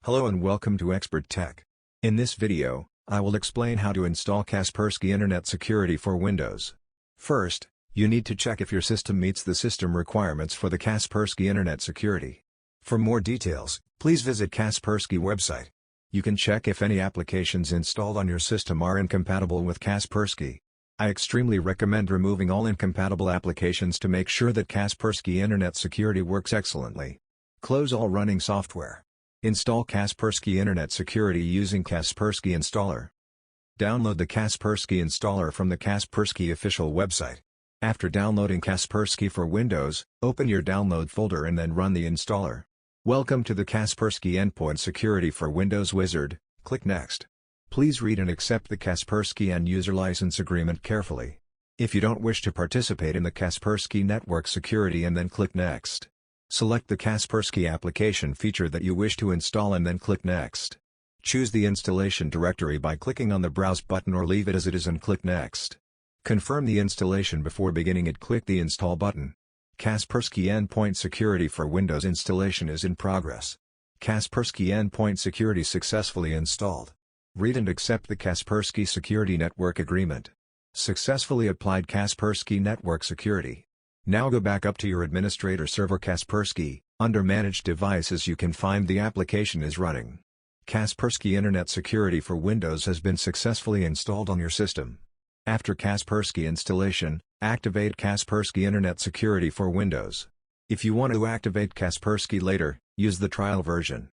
Hello and welcome to xpertstec. In this video, I will explain how to install Kaspersky Internet Security for Windows. First, you need to check if your system meets the system requirements for the Kaspersky Internet Security. For more details, please visit Kaspersky website. You can check if any applications installed on your system are incompatible with Kaspersky. I extremely recommend removing all incompatible applications to make sure that Kaspersky Internet Security works excellently. Close all running software. Install Kaspersky Internet Security using Kaspersky Installer. Download the Kaspersky Installer from the Kaspersky official website. After downloading Kaspersky for Windows, open your download folder and then run the installer. Welcome to the Kaspersky Endpoint Security for Windows wizard. Click Next. Please read and accept the Kaspersky End User License Agreement carefully. If you don't wish to participate in the Kaspersky Network Security and then click Next. Select the Kaspersky application feature that you wish to install and then click Next. Choose the installation directory by clicking on the Browse button or leave it as it is and click Next. Confirm the installation before beginning it. Click the Install button. Kaspersky Endpoint Security for Windows installation is in progress. Kaspersky Endpoint Security successfully installed. Read and accept the Kaspersky Security Network Agreement. Successfully applied Kaspersky Network Security. Now go back up to your administrator server Kaspersky. Under Managed Devices you can find the application is running. Kaspersky Internet Security for Windows has been successfully installed on your system. After Kaspersky installation, activate Kaspersky Internet Security for Windows. If you want to activate Kaspersky later, use the trial version.